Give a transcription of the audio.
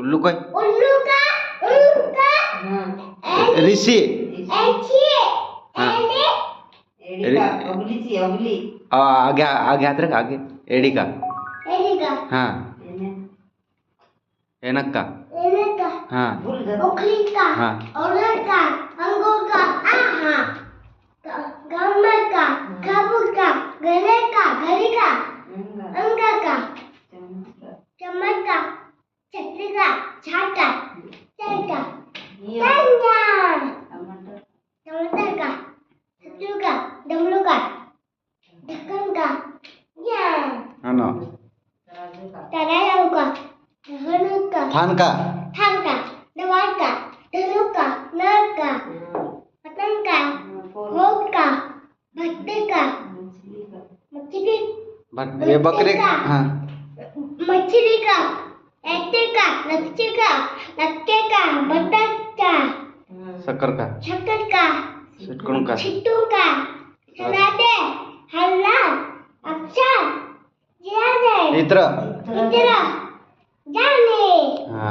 उल्लू काय उल्लू का ऋषी ऐची हाँ। एडी आगे आगे हाथ रख आगे एडी का एलिका हाँ एनक का एलिका हाँ उखली का हाँ औरत का अंगूर का आहा गमर का खबूर का गले का घड़ी का अंगा का चम्मच का छतरी का झाड़ का चाय का टमाटर का सत्तू का डमरू का ढक्कन का या हाँ ना तराजू का हनुक का थान का थान का दवार का धनुक का नर का पतंग का भोग का भट्टे का मछली ये बकरे हाँ मछली का ऐटे का नक्शे का नक्के का बतख का शक्कर का शक्कर का चिटकणू का छिट्टू का सनाते हल्ला अक्षर जियाने इत्र इतना जाने